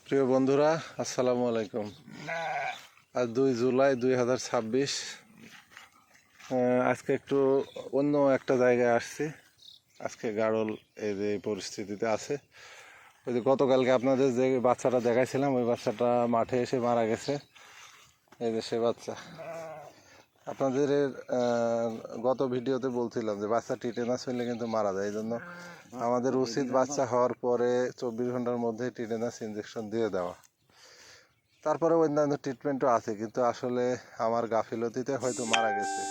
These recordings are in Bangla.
প্রিয় বন্ধুরা, আসসালামু আলাইকুম। আজ 2 জুলাই 2026। আজকে একটু অন্য একটা জায়গায় আসছি। আজকে গাড়ল এই যে পরিস্থিতিতে আছে। ওই যে গতকালকে আপনাদের যে বাচ্চাটা দেখাইছিলাম, ওই বাচ্চাটা মাঠে এসে মারা গেছে। এই যে সে বাচ্চা। আপনাদের গত ভিডিওতে বলছিলাম যে বাচ্চা টিটেনাস হইলে কিন্তু মারা যায়। এই জন্য আমাদের উচিত বাচ্চা হওয়ার পরে 24 ঘন্টার মধ্যে টিটেনাস ইঞ্জেকশন দিয়ে দেওয়া। তারপরে অন্যান্য ট্রিটমেন্টও আছে, কিন্তু আসলে আমার গাফিলতিতে হয়তো মারা গেছে।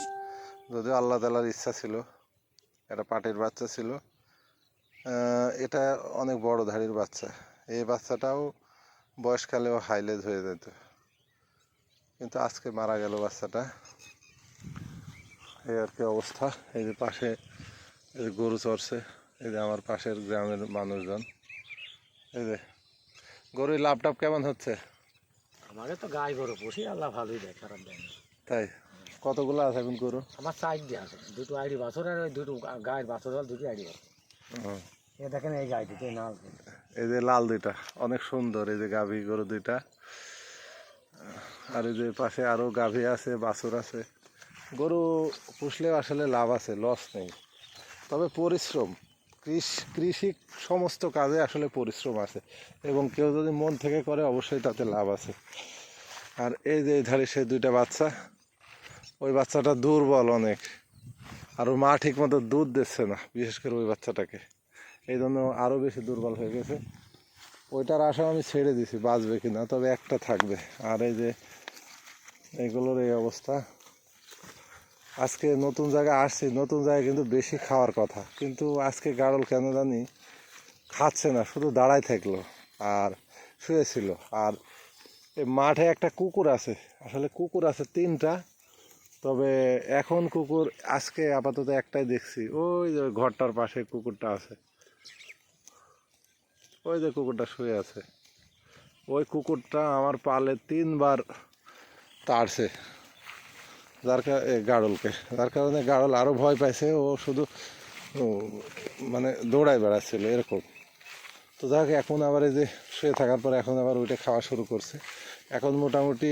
যদিও আল্লাহ তাআলার ইচ্ছা ছিল। এটা পাটির বাচ্চা ছিল। এটা অনেক বড় ধাড়ির বাচ্চা। এই বাচ্চাটাও বয়সকালেও হাইলেজ হয়ে যেত, কিন্তু আজকে মারা গেল বাচ্চাটা। এই আর কি অবস্থা। এই যে পাশে এই যে গরু চড়ছে, এই যে আমার পাশের গ্রামের মানুষজন। এই যে গরুর লাভ টাভ কেমন হচ্ছে? আমাকে তো গাই গরু পুষি, আল্লাহ ভালোই দেয়, খারাপ দেয় না। তাই কতগুলো আছে এখন গরু? আমার সাইড দিয়ে আছে দুটো আইডি বাছর, আর ওই দুটো গায়ের বাছর হল দুটি আইডি বাছর। এ দেখেন এই গাইটিতে না, এই যে লাল দুইটা অনেক সুন্দর, এই যে গাভী গরু দুইটা। আর এই যে পাশে আরো গাভী আছে, বাছুর আছে। গরু পুষলেও আসলে লাভ আছে, লস নেই। তবে পরিশ্রম, কৃষি সমস্ত কাজে আসলে পরিশ্রম আছে, এবং কেউ যদি মন থেকে করে অবশ্যই তাতে লাভ আছে। আর এই যে এই ধারে সে দুইটা বাচ্চা, ওই বাচ্চাটা দুর্বল অনেক, আর ওর মা ঠিক মতো দুধ দিচ্ছে না, বিশেষ করে ওই বাচ্চাটাকে। এই জন্য আরও বেশি দুর্বল হয়ে গেছে। ওইটার আশা আমি ছেড়ে দিছি বাঁচবে কিনা, তবে একটা থাকবে। আর এই যে এগুলোর এই অবস্থা। আজকে নতুন জায়গায় আসছি, নতুন জায়গায় কিন্তু বেশি খাওয়ার কথা, কিন্তু আজকে গাড়ল কেন জানি খাচ্ছে না, শুধু দাঁড়ায় থাকলো আর শুয়েছিল। আর এই মাঠে একটা কুকুর আছে, আসলে কুকুর আছে 3টা, তবে এখন কুকুর আজকে আপাতত একটাই দেখছি। ওই যে ঘরটার পাশে কুকুরটা আছে, ওই যে কুকুরটা শুয়ে আছে। ওই কুকুরটা আমার পালে 3বার তাড়ছে, গাড়লকে, যার কারণে গাড়ল আরও ভয় পাইছে। ও শুধু ও, মানে দৌড়ায় বেড়াচ্ছিল এরকম। তো যাক, এখন আবার এই যে শুয়ে থাকার পর এখন আবার ওইটা খাওয়া শুরু করছে। এখন মোটামুটি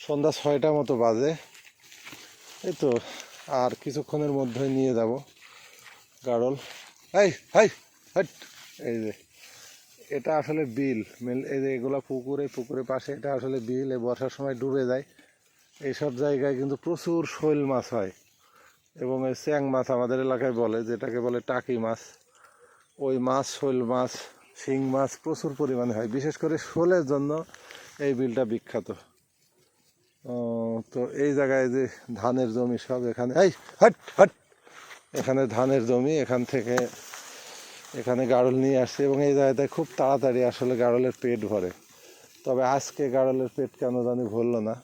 সন্ধ্যা 6টা মতো বাজে। এই তো আর কিছুক্ষণের মধ্যে নিয়ে যাব গাড়ল। এই হাই হাট। এই যে এটা আসলে বিল, এই যে এগুলা পুকুরের পাশে, এটা আসলে বিল। এই বর্ষার সময় ডুবে যায়। এইসব জায়গায় কিন্তু প্রচুর শৈল মাছ হয়, এবং এই চ্যাং মাছ আমাদের এলাকায় বলে, যেটাকে বলে টাকি মাছ। ওই মাছ, শৈল মাছ, শিং মাছ প্রচুর পরিমাণে হয়। বিশেষ করে শোলের জন্য এই বিলটা বিখ্যাত। তো এই জায়গায় যে ধানের জমি সব, এখানে এই হাট হাট, এখানে ধানের জমি, এখানে গাড়ল নিয়ে আসছে, এবং এই জায়গাটায় খুব তাড়াতাড়ি আসলে গাড়লের পেট ভরে। তবে আজকে গাড়লের পেট কেন জানি ভরল না।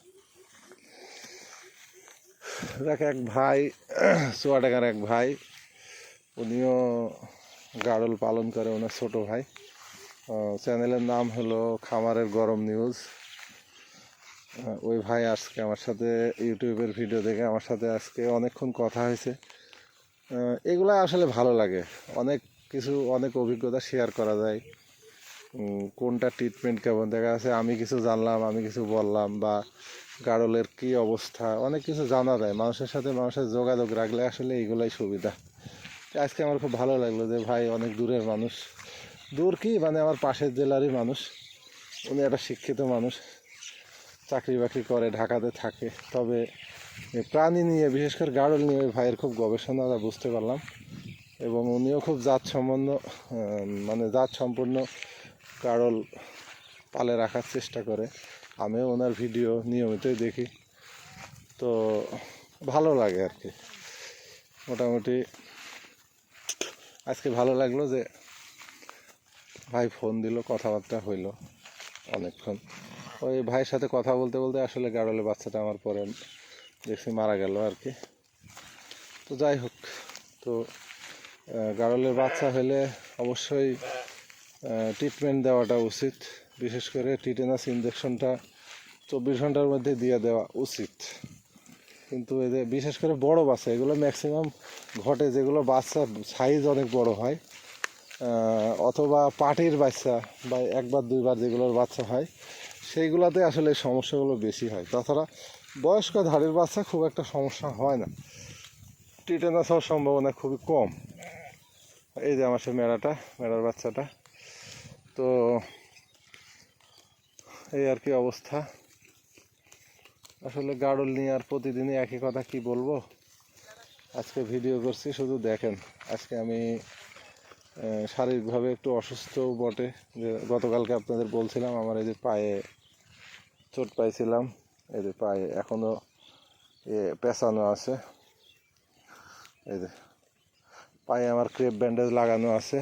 দেখ, এক ভাই, চুয়াডাঙ্গার এক ভাই, উনিও গাড়ল পালন করে, ওনার ছোট ভাই। চ্যানেলের নাম হলো খামারের গরম নিউজ। ওই ভাই আজকে আমার সাথে ইউটিউবের ভিডিও দেখে আমার সাথে আজকে অনেকক্ষণ কথা হয়েছে। এগুলো আসলে ভালো লাগে, অনেক কিছু, অনেক অভিজ্ঞতা শেয়ার করা যায়। কোনটা ট্রিটমেন্ট কেমন, দেখা যাচ্ছে আমি কিছু জানলাম, আমি কিছু বললাম, বা গাড়লের কী অবস্থা, অনেক কিছু জানা যায়। মানুষের সাথে মানুষের যোগাযোগ রাখলে আসলে এইগুলাই সুবিধা। আজকে আমার খুব ভালো লাগলো যে ভাই অনেক দূরের মানুষ, দূর কি মানে আমার পাশের জেলারই মানুষ। উনি একটা শিক্ষিত মানুষ, চাকরি বাকরি করে, ঢাকাতে থাকে। তবে প্রাণী নিয়ে, বিশেষ করে গাড়ল নিয়ে ওই ভাইয়ের খুব গবেষণা বুঝতে পারলাম, এবং উনিও খুব জাত সম্পন্ন গাড়ল পালে রাখার চেষ্টা করে। আমিও ওনার ভিডিও নিয়মিতই দেখি, তো ভালো লাগে আর কি। মোটামুটি আজকে ভালো লাগলো যে ভাই ফোন দিল, কথাবার্তা হইলো অনেকক্ষণ। ওই ভাইয়ের সাথে কথা বলতে বলতে আসলে গাড়লের বাচ্চাটা আমার পরে দেখছি মারা গেল আর কি। তো যাই হোক, তো গাড়লের বাচ্চা হলে অবশ্যই ট্রিটমেন্ট দেওয়াটা উচিত। বিশেষ করে টিটেনাস ইঞ্জেকশনটা 24 ঘন্টার মধ্যে দিয়ে দেওয়া উচিত। কিন্তু এদের বিশেষ করে বড় বাচ্চা, এগুলো ম্যাক্সিমাম ঘটে, যেগুলো বাচ্চা সাইজ অনেক বড় হয়, অথবা পাটির বাচ্চা বা একবার দুইবার যেগুলোর বাচ্চা হয় সেইগুলোতে আসলে এই সমস্যাগুলো বেশি হয়। তাছাড়া বয়স্ক ধাড়ির বাচ্চা খুব একটা সমস্যা হয় না, টিটেনাস হওয়ার সম্ভাবনা খুবই কম। এই যে আমার সে মেড়ার বাচ্চাটা। তো এই আর কি অবস্থা। আসলে গাড়ল নিয়ে আর প্রতিদিনই একই কথা কি বলবো। আজকে ভিডিও করছি, শুধু দেখেন। আজকে আমি শারীরিকভাবে একটু অসুস্থও বটে, যে গতকালকে আপনাদের বলছিলাম আমার এই যে পায়ে চোট পাইছিলাম, এই যে পায়ে এখনও পেঁচানো আছে, এই যে পায়ে আমার ক্রেপ ব্যান্ডেজ লাগানো আছে,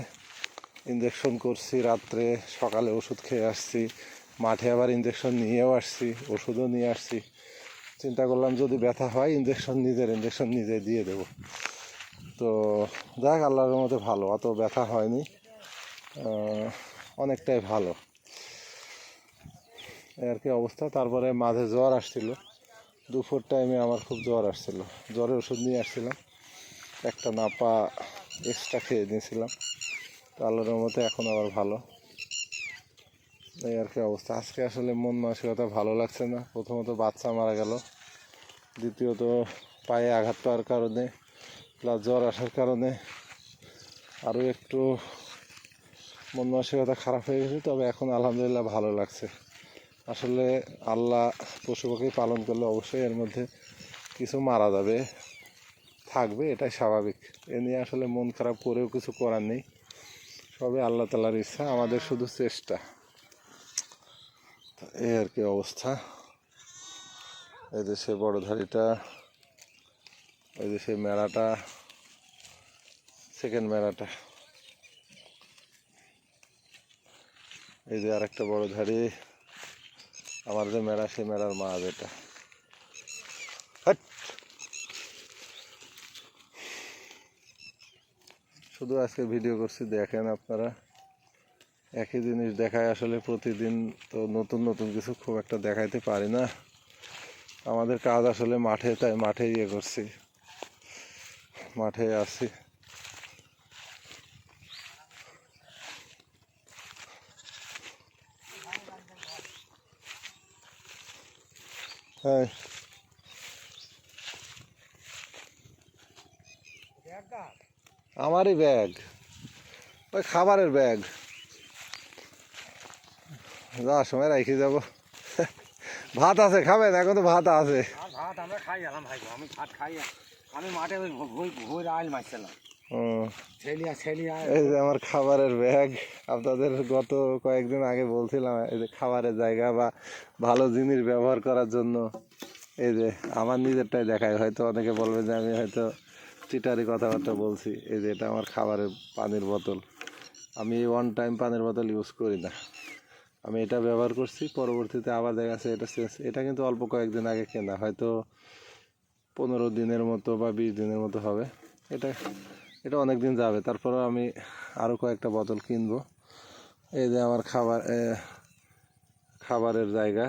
ইঞ্জেকশন করছি রাত্রে, সকালে ওষুধ খেয়ে আসছি, মাঠে আবার ইঞ্জেকশন নিয়েও আসছি, ওষুধও নিয়ে আসছি। চিন্তা করলাম যদি ব্যথা হয় ইঞ্জেকশন নিজে দিয়ে দেব। তো যাক, আল্লাহর মধ্যে ভালো, অত ব্যথা হয়নি, অনেকটাই ভালো এই আর কি অবস্থা। তারপরে মাঝে জ্বর আসছিল, দুপুর টাইমে আমার খুব জ্বর আসছিল, জ্বরের ওষুধ নিয়ে আসছিলাম, একটা নাপা এক্সট্রা খেয়ে নিয়েছিলাম। তো আল্লাহর মধ্যে এখন আবার ভালো, এই আর কি অবস্থা। আজকে আসলে মন মানসিকতা ভালো লাগছে না। প্রথমত বাচ্চা মারা গেল, দ্বিতীয়ত পায়ে আঘাত পাওয়ার কারণে প্লাস জ্বর আসার কারণে আরও একটু মন মানসিকতা খারাপ হয়ে গেছে। তবে এখন আলহামদুলিল্লাহ ভালো লাগছে। আসলে আল্লাহ পশু পাখি পালন করলে অবশ্যই এর মধ্যে কিছু মারা যাবে, থাকবে, এটাই স্বাভাবিক। এ নিয়ে আসলে মন খারাপ করেও কিছু করার নেই, সবই আল্লাহ তাআলার ইচ্ছা, আমাদের শুধু চেষ্টা। এই আর কি অবস্থা। এই যে সে বড় ধাড়িটা, এই যে সে মেড়াটা, সেকেন্ড মেড়াটা, এই যে আরেকটা বড় ধাড়ি, আমার যে মেড়া সে মেড়ার মা যেটা। শুধু আজকে ভিডিও করছি, দেখেন আপনারা। একই জিনিস দেখায় আসলে প্রতিদিন, তো নতুন নতুন কিছু খুব একটা দেখাইতে পারি না। আমাদের কাজ আসলে মাঠে, তাই মাঠে ইয়ে করছি, মাঠে আছি। হ্যাঁ, আমারই ব্যাগ, ওই খাবারের ব্যাগ, যাওয়ার সময় রেখে যাবো। ভাত আছে, খাবেন? এখন তো ভাত আছে। ভাত আমরা খাই গেলাম ভাই, আমি ভাত খাই, আমি মাঠে ভোর আইল মারছিলাম। এই যে আমার খাবারের ব্যাগ, আপনাদের গত কয়েকদিন আগে বলছিলাম এই যে খাবারের জায়গা বা ভালো জিনিস ব্যবহার করার জন্য। এই যে আমার নিজেরটাই দেখায়, হয়তো অনেকে বলবে যে আমি হয়তো চিটারি কথাবার্তা বলছি। এই যে এটা আমার খাবারের পানির বোতল, আমি ওয়ান টাইম পানির বোতল ইউজ করি না, আমি এটা ব্যবহার করছি, পরবর্তীতে আবার দেখা যাচ্ছে এটা চেঞ্জ। এটা কিন্তু অল্প কয়েকদিন আগে কেনা, হয়তো 15 দিনের মতো বা 20 দিনের মতো হবে। এটা এটা অনেক দিন যাবে, তারপরেও আমি আরও কয়েকটা বোতল কিনবো। এই যে আমার খাবারের জায়গা,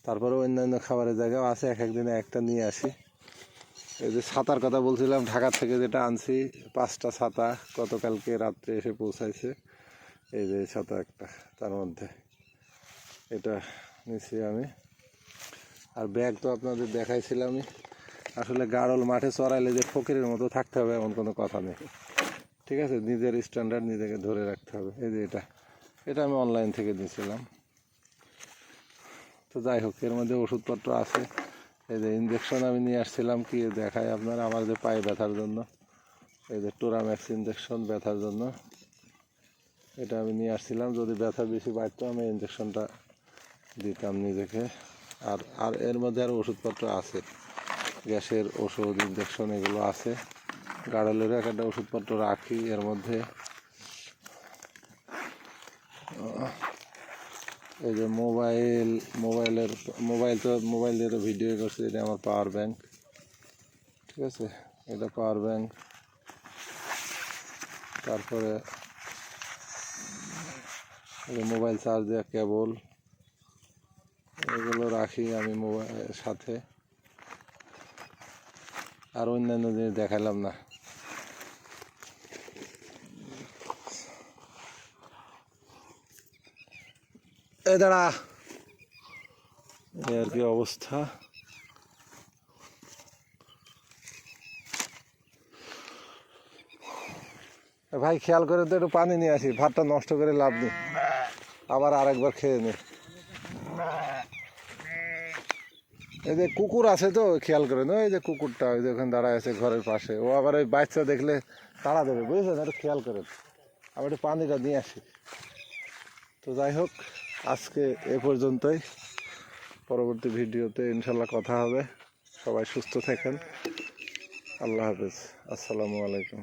তারপরে অন্যান্য খাবারের জায়গাও আছে, এক একদিনে একটা নিয়ে আসি। এই যে ছাতার কথা বলছিলাম, ঢাকা থেকে যেটা আনছি 5টা ছাতা গতকালকে রাত্রে এসে পৌঁছাইছে। এই যে ছাতা একটা, তার মধ্যে এটা নিচ্ছি আমি। আর ব্যাগ তো আপনাদের দেখাইছিলামই। আসলে গাড়ল মাঠে চড়াইলে যে ফকিরের মতো থাকতে হবে এমন কোনো কথা নেই, ঠিক আছে? নিজের স্ট্যান্ডার্ড নিজেকে ধরে রাখতে হবে। এই যে এটা আমি অনলাইন থেকে নিয়েছিলাম। তো যাই হোক, এর মধ্যে ওষুধপত্র আছে। এই যে ইঞ্জেকশন আমি নিয়ে আসছিলাম, কি দেখায় আপনার, আমার যে পায়ে ব্যথার জন্য, এই যে টোরাম্যাক্স ইঞ্জেকশন ব্যথার জন্য, এটা আমি নিয়ে আসছিলাম। যদি ব্যথা বেশি বাড়তো আমি ইঞ্জেকশনটা দিতাম নিজেকে। আর এর মধ্যে আরও ওষুধপত্র আছে, গ্যাসের ওষুধ, ইঞ্জেকশন, এগুলো আছে। গাড়লেরও একটা ওষুধপত্র রাখি এর মধ্যে। এই যে মোবাইল দিয়ে তো ভিডিও করছি। এটা আমার পাওয়ার ব্যাংক, ঠিক আছে? এটা পাওয়ার ব্যাংক। তারপরে মোবাইল চার্জ দেওয়া কেবল, এগুলো রাখি আমি মোবাইলের সাথে। আর অন্যান্য জিনিস দেখালাম না। এই দাঁড়া, এই আর কি অবস্থা। ভাই খেয়াল করে তো একটু পানি নিয়ে আসি, ভাতটা নষ্ট করে লাভ নেই, আবার আরেকবার খেয়ে নি। এই যে কুকুর আছে তো খেয়াল করেন, ওই যে কুকুরটা ওই যে ওখানে দাঁড়ায় আছে ঘরের পাশে, ও আবার ওই বাচ্চা দেখলে তাড়া দেবে, বুঝেছেন, একটু খেয়াল করেন। আবার একটু পানিটা নিয়ে আসি। তো যাই হোক, আজকে এ পর্যন্তই। পরবর্তী ভিডিওতে ইনশাল্লাহ কথা হবে। সবাই সুস্থ থাকেন। আল্লাহ হাফেজ। আসসালামু আলাইকুম।